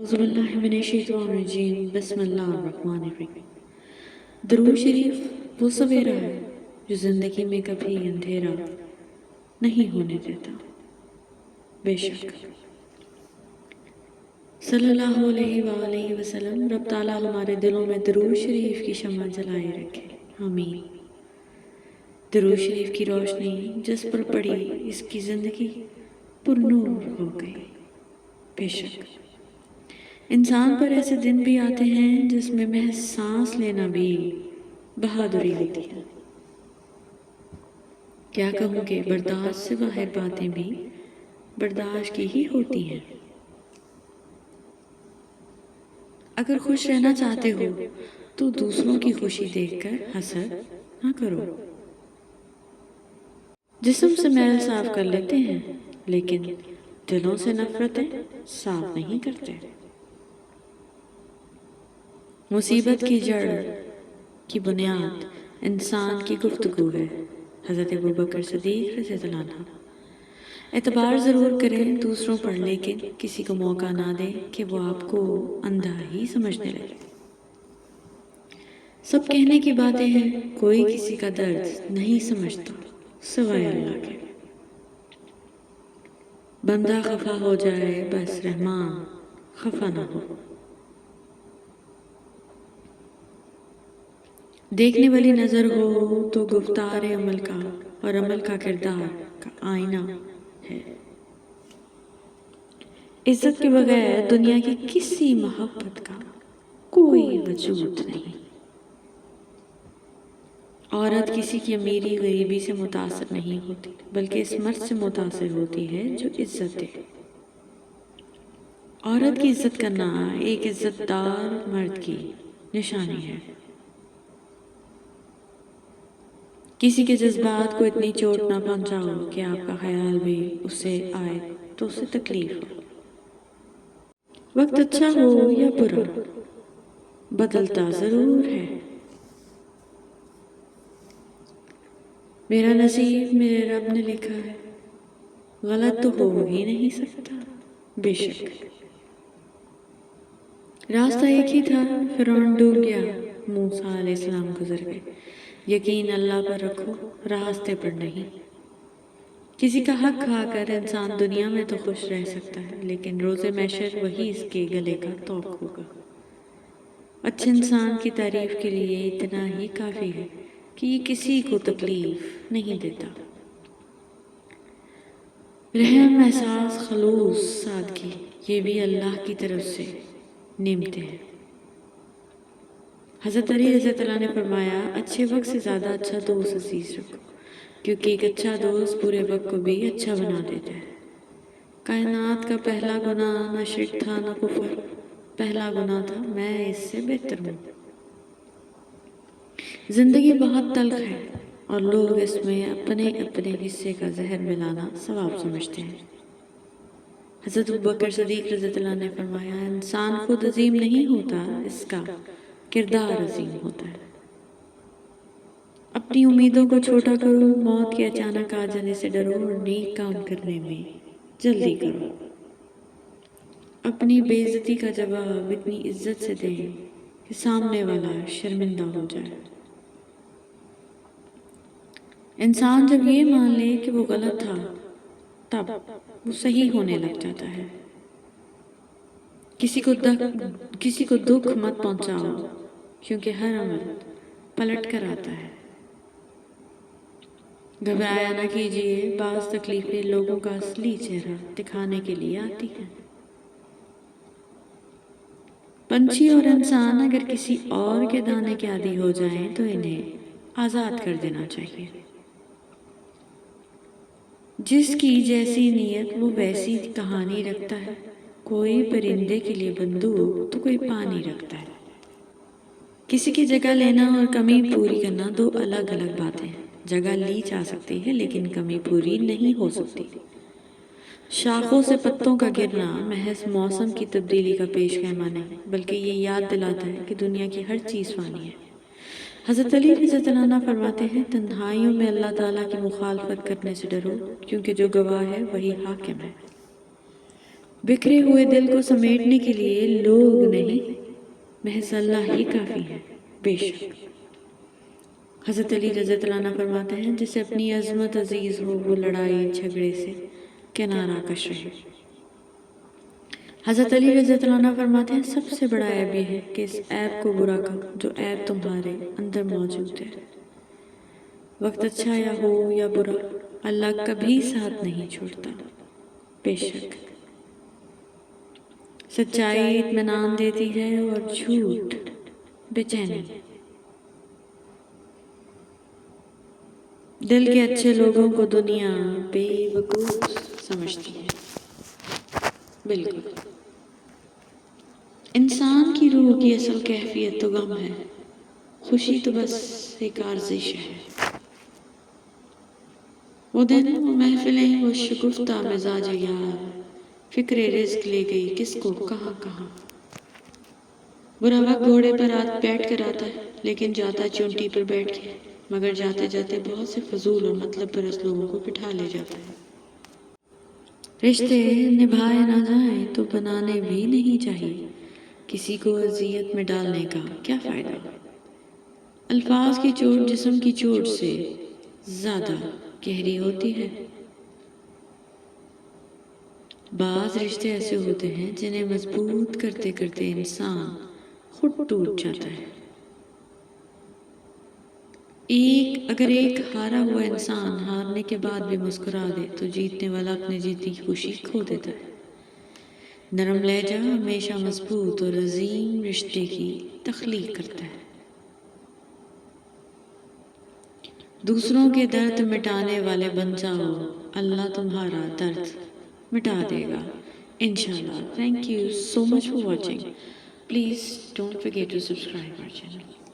اعوذ باللہ من الشیطان الرجیم بسم اللہ الرحمن الرحیم۔ درود شریف وہ سویرا ہے جو زندگی میں کبھی اندھیرا نہیں ہونے دیتا۔ بے شک صلی اللہ علیہ وآلہ وسلم رب تعالیٰ ہمارے دلوں میں درود شریف کی شمع جلائے رکھے، آمین۔ درود شریف کی روشنی جس پر پڑی اس کی زندگی پر نور ہو گئی۔ بے شک انسان پر ایسے دن بھی آتے ہیں جس میں محض سانس لینا بھی بہادری ہوتی ہے۔ کیا کہوں کہ برداشت سے باہر باتیں بھی برداشت کی ہی ہوتی ہیں۔ اگر خوش رہنا چاہتے ہو تو دوسروں کی خوشی دیکھ کر حسد نہ کرو۔ جسم سے میل صاف کر لیتے ہیں لیکن دلوں سے نفرتیں صاف نہیں کرتے۔ مصیبت کی جڑ کی بنیاد انسان کی گفتگو ہے۔ حضرت ابوبکر صدیق رضی اللہ عنہ۔ اعتبار ضرور کریں دوسروں پر لیکن کسی کو موقع نہ دیں کہ وہ آپ کو اندھا ہی سمجھنے لگے۔ سب کہنے کی باتیں ہیں، کوئی کسی کا درد نہیں سمجھتا سوائے اللہ کے۔ بندہ خفا ہو جائے بس رحمان خفا نہ ہو۔ دیکھنے والی نظر ہو تو گفتار عمل کا اور عمل کا کردار کا آئینہ ہے۔ عزت کے بغیر دنیا کی کسی محبت کا کوئی وجود نہیں۔ عورت کسی کی امیری غریبی سے متاثر نہیں ہوتی بلکہ اس مرد سے متاثر ہوتی ہے جو عزت دے۔ عورت کی عزت کرنا ایک عزت دار مرد کی نشانی ہے۔ کسی کے جذبات کو اتنی چوٹ نہ پہنچاؤ کہ آپ کا خیال بھی اس سے آئے تو اسے تکلیف ہو۔ وقت اچھا ہو یا برا بدلتا ضرور ہے۔ میرا نصیب میرے رب نے لکھا ہے، غلط تو ہو ہی نہیں سکتا۔ بے شک راستہ ایک ہی تھا، فرعون ڈوب گیا، موسیٰ علیہ السلام گزر گئے۔ یقین اللہ پر رکھو، راستے پر نہیں۔ کسی کا حق کھا کر انسان دنیا میں تو خوش رہ سکتا ہے لیکن روز محشر وہی اس کے گلے کا توق ہوگا۔ اچھے انسان کی تعریف کے لیے اتنا ہی کافی ہے کہ یہ کسی کو تکلیف نہیں دیتا۔ رحم، احساس، خلوص، سادگی یہ بھی اللہ کی طرف سے نعمتیں ہیں۔ حضرت علی رضی اللہ عنہ نے فرمایا، اچھے وقت سے زیادہ اچھا دوست عزیز رکھو کیونکہ ایک اچھا دوست برے وقت کو بھی اچھا بنا دیتا ہے۔ کائنات کا پہلا گناہ نہ شرک تھا نہ کفر، پہلا گناہ تھا میں اس سے بہتر ہوں۔ زندگی بہت تلخ ہے اور لوگ اس میں اپنے اپنے حصے کا زہر ملانا ثواب سمجھتے ہیں۔ حضرت ابوبکر صدیق رضی اللہ عنہ نے فرمایا، انسان خود عظیم نہیں ہوتا، اس کا کردار عظیم ہوتا ہے۔ اپنی امیدوں کو چھوٹا کرو، موت کے اچانک آ جانے سے ڈرو اور نیک کام کرنے میں جلدی کرو۔ اپنی بے عزتی کا جواب اتنی عزت سے دیں کہ سامنے والا شرمندہ ہو جائے۔ انسان جب یہ مان لے کہ وہ غلط تھا تب وہ صحیح ہونے لگ جاتا ہے۔ کسی کو دکھ مت پہنچاؤ کیونکہ ہر عمل پلٹ کر آتا ہے۔ گھبرایا نہ کیجیے، بعض تکلیفیں لوگوں کا اصلی چہرہ دکھانے کے لیے آتی ہیں۔ پنچھی اور انسان اگر کسی اور کے دانے کے عادی ہو جائیں تو انہیں آزاد کر دینا چاہیے۔ جس کی جیسی نیت وہ ویسی کہانی رکھتا ہے۔ کوئی پرندے کے لیے بندوق تو کوئی پانی رکھتا ہے۔ کسی کی جگہ لینا اور کمی پوری کرنا دو الگ الگ باتیں ہیں۔ جگہ لی جا سکتی ہے لیکن کمی پوری نہیں ہو سکتی۔ شاخوں سے پتوں کا گرنا محض موسم کی تبدیلی کا پیش خیمہ نہیں بلکہ یہ یاد دلاتا ہے کہ دنیا کی ہر چیز فانی ہے۔ حضرت علی رضی اللہ عنہ فرماتے ہیں، تنہائیوں میں اللہ تعالیٰ کی مخالفت کرنے سے ڈرو کیونکہ جو گواہ ہے وہی حاکم ہے۔ بکھرے ہوئے دل کو سمیٹنے کے لیے لوگ نہیں، محض اللہ ہی کافی ہے۔ بے شک حضرت علی رضی اللہ عنہ فرماتے ہیں جسے اپنی عظمت عزیز ہو وہ لڑائی جھگڑے سے کنارہ کش رہے۔ حضرت علی رضی اللہ عنہ فرماتے ہیں سب سے بڑا عیب یہ ہے کہ اس عیب کو برا کرو جو عیب تمہارے اندر موجود ہے۔ وقت اچھا یا ہو یا برا، اللہ کبھی ساتھ نہیں چھوڑتا۔ بے شک سچائی اطمینان دیتی ہے اور جھوٹ بے چینی۔ دل کے اچھے لوگوں کو دنیا بے وقوف سمجھتی ہے۔ بالکل انسان کی روح کی اصل کیفیت تو غم ہے، خوشی تو بس ایک آرزش ہے۔ وہ دن وہ محفلیں وہ شگفتہ مزاج یار، فکر رزق لے گئی کس کو کہاں کہاں۔ برا وقت گھوڑے پر بیٹھ کر آتا ہے لیکن جاتا چونٹی پر بیٹھ کے، مگر جاتے جاتے بہت سے فضول اور مطلب پرست لوگوں کو بٹھا لے جاتا ہے۔ رشتے نبھائے نہ جائیں تو بنانے بھی نہیں چاہیے، کسی کو اذیت میں ڈالنے کا کیا فائدہ۔ الفاظ کی چوٹ جسم کی چوٹ سے زیادہ گہری ہوتی ہے۔ بعض رشتے ایسے ہوتے ہیں جنہیں مضبوط کرتے کرتے انسان خود ٹوٹ جاتا ہے۔ اگر ایک ہارا ہوا انسان ہارنے کے بعد بھی مسکرا دے تو جیتنے والا اپنے جیتنے کی خوشی کھو دیتا ہے۔ نرم لہجہ ہمیشہ مضبوط اور عظیم رشتے کی تخلیق کرتا ہے۔ دوسروں کے درد مٹانے والے بن جاؤ، اللہ تمہارا درد مٹا دے گا انشاءاللہ۔ Thank you so much for watching. Please don't forget to subscribe our channel.